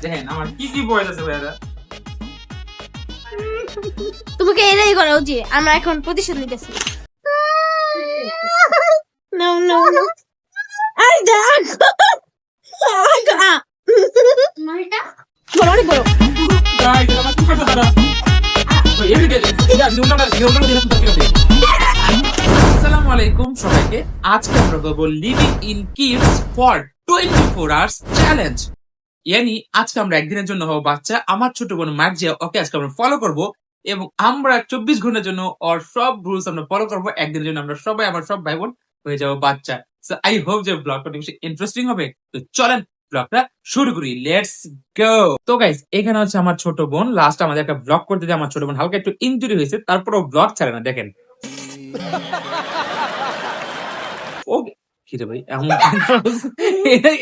দেখেন আমার কি কি বয়স আছে ভাইরা। তোমাকে এটাই করা উচিত। আমরা এখন প্রতিশোধ নিতেছি। No, no, no. আই দেখ। মারিটা? বড় বড়। গাইস আমার কি কথা দাদা? এদিকে এটা দুটোটা দিন তো আসসালামু আলাইকুম সবাইকে। আজকে আমরা করব living in kids for 24 hours challenge. ইয়ানি আজকে আমরা একদিনের জন্য হব বাচ্চা। আমার ছোট বোন মার্জিয়া, ওকে আজকে আমরা ফলো করব এবং আমরা 24 ঘন্টার জন্য ওর সব রুলস আমরা ফলো করব। একদিনের জন্য আমরা সবাই আমার সব ভাই বোন হয়ে যাবো বাচ্চা। সো আই হোপ যে ব্লগটা বেশি ইন্টারেস্টিং হবে। তো চলেন ব্লগটা শুরু করি, লেটস গো। তো গাইস এখানে হচ্ছে আমার ছোট বোন। লাস্ট আমাদের একটা ব্লগ করতে যে আমার ছোট বোন হালকা একটু ইনজুরি হয়েছে, তারপরও ব্লগ ছাড়ে না। দেখেন ওকে কিরে ভাই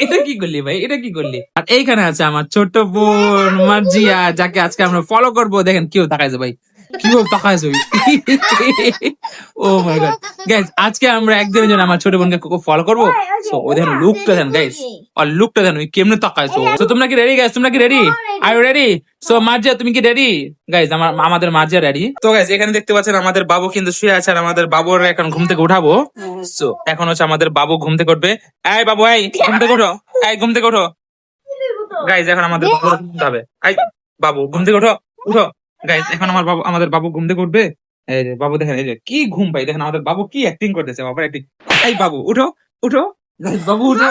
এটা কি করলি ভাই, এটা কি করলি? আর এইখানে আছে আমার ছোট বোন মার্জিয়া, যাকে আজকে আমরা ফলো করবো। দেখেন কেউ তাকাইছে ভাই, কিভাবে তাকাইছে। ও মাই গড গাইস, আজকে আমরা একদিনের জন্য আমার ছোট বোনকে ফলো করবো। সো ওই দেখেন লুকটা দেন গাইস, আর লুকটা দেন ওই কেমনে তাকাইছো। তো তোমরা কি রেডি গাইস? তোমরা কি ready? Are you ready? So Marzia তুমি কি রেডি? গাইস আমাদের মার্জিয়া রেডি। তো গাইস এখানে দেখতে পাচ্ছেন আমাদের বাবু কিন্তু শুয়ে আছে, আর আমাদের বাবুর এখন ঘুম থেকে উঠাবো। সো এখন হচ্ছে আমাদের বাবু ঘুম থেকে উঠবে। এই বাবু, এই ঘুম থেকে ওঠো, এই ঘুম থেকে ওঠো। গাইস এখন আমাদের বাবু উঠতে হবে। এই বাবু ঘুম থেকে ওঠো, উঠো। গাইস এখন আমাদের বাবু ঘুম থেকে উঠবে। এই যে বাবু দেখেন, এই যে কি ঘুম পাই, দেখেন আমাদের বাবু কি অ্যাক্টিং করতেছে, বাবার অ্যাক্টিং। এই বাবু উঠো, উঠো। গাইস বাবু উঠো।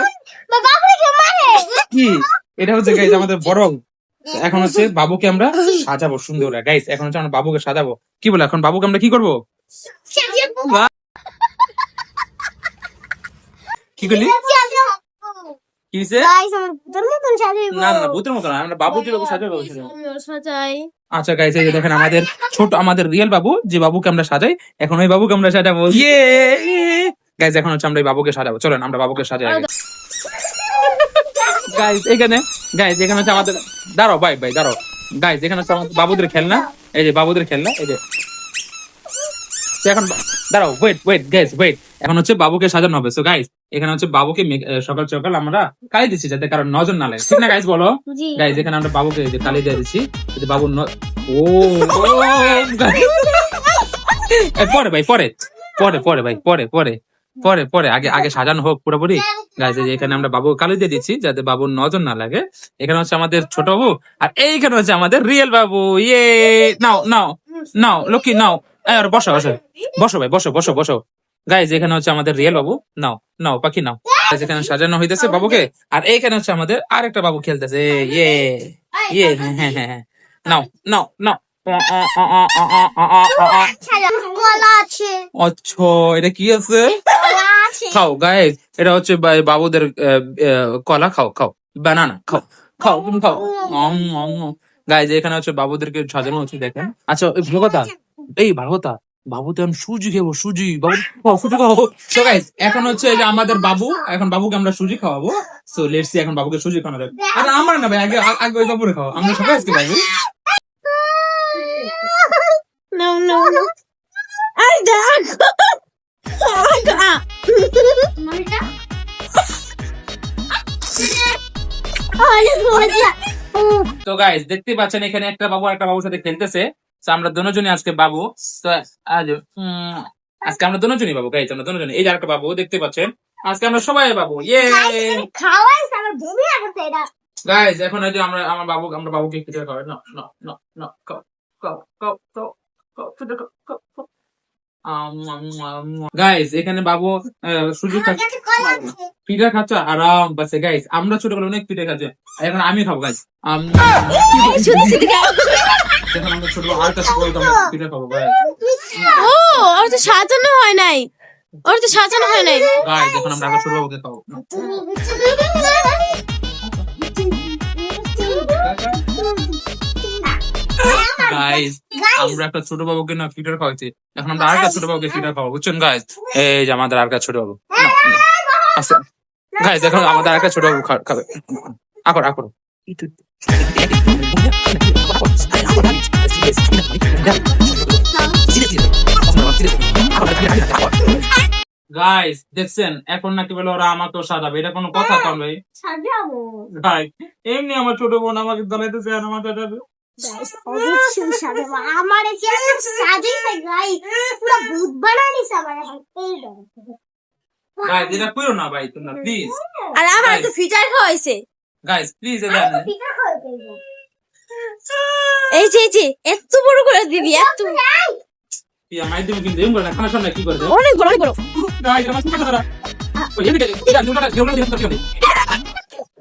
কি এটা হচ্ছে গাইস আমাদের বড় বাবু। এখন হচ্ছে বাবুকে আমরা সাজাবো সুন্দর। গাইস এখন হচ্ছে আমরা বাবুকে সাজাবো। কি বলে এখন বাবুকে আমরা কি করবো? কি করলি? কি হইছে? না না ভূতের মতো না, আমরা বাবু যে বাবু সাজাবো। আচ্ছা গাইস এই যে দেখেন আমাদের ছোট, আমাদের রিয়েল বাবু, যে বাবুকে আমরা সাজাই, এখন ওই বাবুকে আমরা সাজাবো। ইয়ে গাইস এখন হচ্ছে আমরা এই বাবুকে সাজাবো। চলেন আমরা বাবুকে সাজাই। গাইস এখানে হচ্ছে আমাদের, দাঁড়াও ভাই দাঁড়াও। গাইস এখানে হচ্ছে আমাদের বাবুদের খেলনা। এই যে বাবুদের খেলনা, এই যে এখন দাঁড়াও, ওয়েট গাইস ওয়েট। এখন হচ্ছে বাবুকে সাজানো হবে। সো গাইস এখানে হচ্ছে বাবুকে সকাল সকাল আমরা কালি দিচ্ছি, যাতে কারণ নজর না লাগে, ঠিক না গাইস বলো? গাইস এখানে আমরা বাবুকে কালি দিয়ে দিচ্ছি যাতে বাবুর ও পরে ভাই পরে ভাই পরে আগে সাজানো হোক পুরোপুরি। গাইস এখানে আমরা বাবু কালি দিয়ে দিচ্ছি যাতে বাবুর নজর না লাগে। এখানে হচ্ছে আমাদের ছোট বাবু, আর এইখানে হচ্ছে আমাদের রিয়েল বাবু। ইয়ে নাও লক্ষ্মী নাও। আর বসো ভাই, বসো। গাইজ এখানে হচ্ছে আমাদের রিয়েল বাবু। নাও পাখি নাও। এখানে সাজানো হইতেছে বাবুকে, আর এইখানে হচ্ছে আমাদের আরেকটা বাবু খেলতেছে। হ্যাঁ নাও। আচ্ছা এটা কি আছে? খাও গাইজ, এটা হচ্ছে বাবুদের কলা। খাও বানানা, খাও তুমি খাও। গাইজ এখানে হচ্ছে বাবুদেরকে সাজানো হচ্ছে, দেখেন। আচ্ছা ভালো কথা বাবু তো আমি সুজি খাবো, সুজি খাবো। সো গাইস এখন হচ্ছে এই যে আমাদের বাবু, এখন বাবুকে আমরা সুজি খাওয়াবো। সো লেটস সি এখন বাবুকে সুজি খাওয়ানো যাবে। আরে আমার না ভাই, আগে ওই বাবুরে খাও, আমরা সবাই আজকে বাবু। No. আই দেখ। মারিটা? তো গাইস দেখতে পাচ্ছেন এখানে একটা বাবুর সাথে খেলতেছে। তো আমরা দুজনই আজকে বাবু। তো আজকে আমরা দুজনই বাবু। গাইস আমরা দুজনই। এই যে আরেকটা বাবু দেখতে পাচ্ছেন, আজকে আমরা সবাই বাবু। ইয়ে গাইস এখন এই যে আমরা বাবুকে কিছু খাওয়াই। না গাইস এখানে বাবু সুযোগ পিঠা খাচ্ছে আরাম বাসে। গাইস আমরা ছোটবেলায় অনেক পিঠা খাচ্ছি, এখন আমি খাবো। গাইস এখন আমরা ছোটবেলা আর কাছে পিঠা খাবো। ওর তো সাজানো হয় নাই। গাইস এখন আমরা ছোট বাবুকে খাবো। গাইস আমরা একটা ছোট বাবুকে না ফিটার খাওয়াচ্ছি, এখন আমরা আরেকটা ছোট বাবুকে ফিটার খাওয়াবো, বুঝছেন গাইস? এই যে আমাদের আরেকটা ছোট বাবু। আচ্ছা গাইস এখন আমাদের আরেকটা ছোট বাবু খাবে। আকর গাইস দেখছেন এখন নাকি বলে ওরা আমাকেও সাজাবে, এটা কোনো কথা কন ভাই? সাজাবো ভাই এমনি আমার ছোট বোন আমাকে জ্বালাইতেছে আর আমার সাজাবে। গাইস অবশ্যই সাজাবো আমার যে সাজাইছে গাইস পুরো ভূত বানানিস আমার এই ভাই এটা কইরো না ভাই তোমরা প্লিজ। আর আমার Guys. তো ফিচার খাওয়াইছে গাইস প্লিজ এটা এই যে এত বড় করে দিবি এত কি আমার দিন কিন্তু এম করে না খানার সামনে কি করে দেব? অনেক বড় অনেক বড় গাইস আমার সাথে কথা ওই এদিকে এটা দুটোটা যেগুলো দিয়ে করতে হবে।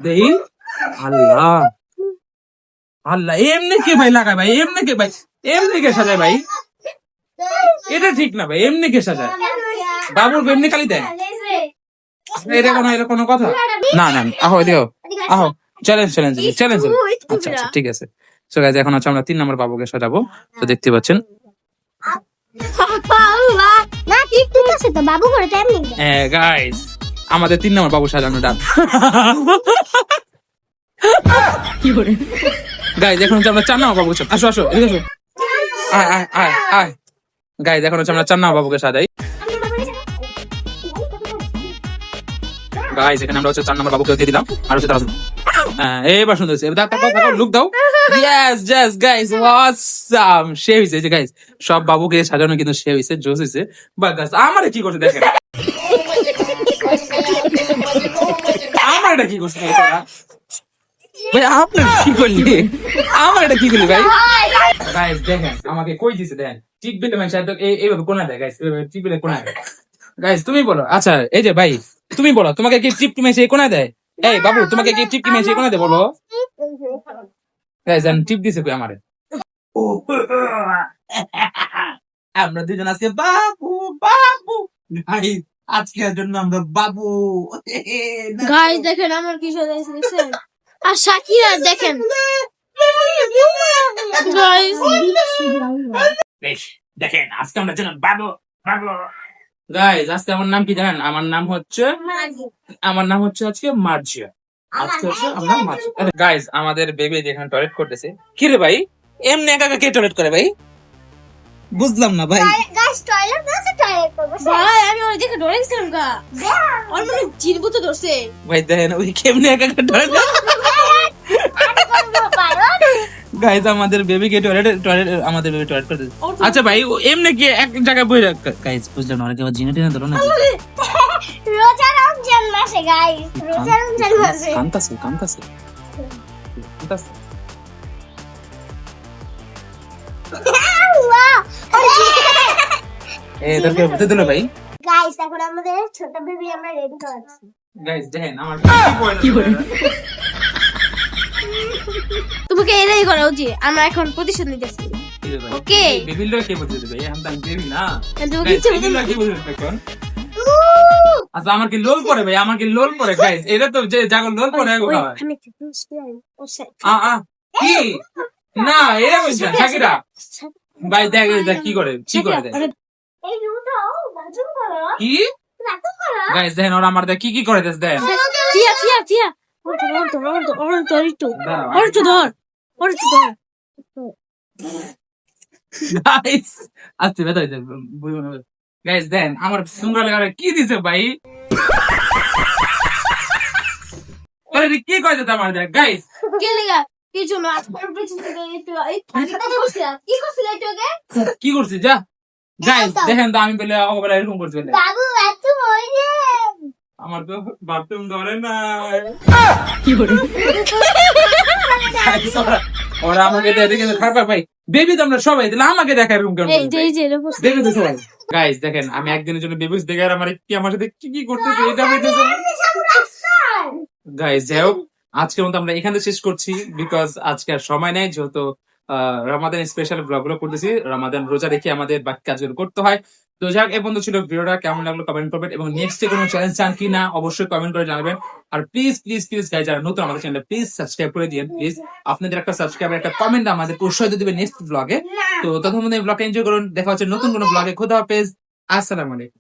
দেই আল্লাহ আল্লাহ এমনি কে ভাই লাগায় ভাই, এমনি কে ভাই, এমনি কে সাজায় ভাই? এটা ঠিক না ভাই, এমনি কে সাজায়? বাবুর এমনি কালি দেয়? এটা কোনো কথা না না আহো দিও আহো চ্যালেঞ্জ চ্যালেঞ্জ চ্যালেঞ্জ। আচ্ছা আচ্ছা ঠিক আছে। সো গাইস এখন হচ্ছে আমরা 3 নম্বর বাবুকে সাজাবো। তো দেখতে পাচ্ছেন না ঠিক আছে তো বাবু করে টাইম নেই গাইস আমাদের 3 নম্বর বাবু সাজানো ডান। কি করে গাইস এখন হচ্ছে আমরা 4 নম্বর বাবুকে আসো আসো এদিকে আসো আয় আয় আয় আয়। গাইস এখন হচ্ছে আমরা 4 নম্বর বাবুকে সাজাই। গাইস এখানে আমরা হচ্ছে 4 নম্বর বাবুকে দিয়ে দিলাম আর হচ্ছে তারা এবার সুন্দর হয়েছে। এবার লুক দাও। ইয়েস ইয়েস গাইস অসাম সে হইছে যে গাইস সব বাবুকে সাজানো কিন্তু সে হইছে জোস হইছে। বাট গাইস আমারে কি করছে দেখেন, আমার এটা কি করছে ভাই, আপনি কি করলি, আমার এটা কি করলি ভাই? গাইস দেখেন আমাকে কই দিছে দেখেন টিক বিলে মানে এইভাবে কোনা দেয় গাইস, এইভাবে টিক বিলে কোনা দেয়। গাইস তুমি বলো, আচ্ছা এই যে ভাই তুমি বলো তোমাকে কি টিপ টিমে সেই কোনা দেয়? এই বাবু তোমাকে কি টিপ টিমে সেই কোনা দেয় বলো? গাইস আমি টিপ দিছে কই আমারে? আমরা দুজন আজকে বাবু বাবু গাইস আজকের জন্য আমরা বাবু। গাইস দেখেন আমার কি সাজাইছে দেখছেন আর শাকিরা দেখেন গাইস বেশ দেখেন আজকে আমরা জন্য বাবু বাবু। গাইস আজকে আমার নাম কি জানেন? আমার নাম হচ্ছে আজকে মার্জিয়া। আজকে হচ্ছে আমরা মার্জিয়া। গাইস আমাদের বেবি যেখানে টয়লেট করতেছে। কি রে ভাই এমনি একা একা কে টয়লেট করে ভাই? বুঝলাম না ভাই। গাইস টয়লেট করব ভাই আমি ওই দেখে ডরে গেছিলাম গা আর মানে জিনবু তো ধরছে ভাই দেখেন ওই কেমনে একা একা টয়লেট। গাইস আমাদের বেবি কে আমাদের বেবি টয়লেট করতেছে। আচ্ছা ভাই ও এমনি কি এক জায়গায় বই রাখ। গাইস বুঝলাম না অনেকে আবার জিনে টিনে ধরো না। রোজা রমজান মাসে গাইস রোজা রমজান মাসে কান্তাছে এদেরকে বলতে দিল ভাই। গাইস এখন আমাদের ছোট বেবি আমরা রেডি করাচ্ছি গাইস দেখেন আমার কি করে তোমাকে এটাই করা উচিত আমরা এখন প্রতিশোধ নিতেছি ওকে বেবিলটা কে বলতে দিবে? এখন তো আমি বেবি না। তোমাকে ইচ্ছে মতো বেবিলটা কি বলতে এখন? আচ্ছা আমার কি লোল পড়ে ভাই, আমার কি লোল পড়ে গাইস? এটা তো যে জাগো লোল পড়ে এগো খাওয়া। আমি কি না এটা বলছ শাকিরা ভাই দেখ কি করে দেখ এই রুটা বাজুন করো কি রাখো করো গাইস দেখেন ওরা আমার দেখ কি করে দেখ দেখ টিয়া ওর তো ধর গাইস আচ্ছা বেটা গাইস দেন আমার সুন্দর লাগা কি দিছে ভাই? আরে কি কইতে আমার দেখ গাইস কে লাগা কিছু না আজকের পিছন থেকে এই কি করছিস তোকে কি করছিস যা গাইস দেখেন তো আমি বলে ওবেলা এরকম করছি বলে বাবু এত ওই যে আমার তো বাথরুম ধরে না। ওরা আমাকে দেখে খারাপ ভাই বেবি তো আমরা সবাই দিলে আমাকে দেখায় এরকম কেন? এই যে দেখে তো সবাই গাইস দেখেন আমি একদিনের জন্য বেবি দেখে আর আমার কি আমার সাথে কি করতেছে এটা হইতেছে। গাইস যাই হোক আজকের মতো আমরা এখানে শেষ করছি বিকজ আজকে আর সময় নেই, যেহেতু রমাদান স্পেশাল ব্লগ গুলো করতেছি। রমাদান রোজা রেখে আমাদের বাকি কাজগুলো করতে হয়। তো যাই হোক এ পর্যন্ত ছিল ভিডিওটা, কেমন লাগলো কমেন্ট করবেন এবং নেক্সট কোনো চ্যালেঞ্জ চান কি না অবশ্যই কমেন্ট করে জানাবেন। আর প্লিজ গাইস যারা নতুন আমাদের চ্যানেলে প্লিজ সাবস্ক্রাইব করে দিন প্লিজ। আপনাদের একটা সাবস্ক্রাইব একটা কমেন্ট আমাদের উৎসাহ দিবে নেক্সট ব্লগে। তো তখন ব্লগটা এনজয় করুন। দেখা হচ্ছে নতুন কোনো ব্লগে। খোদা হাফেজ, আসসালামু আলাইকুম।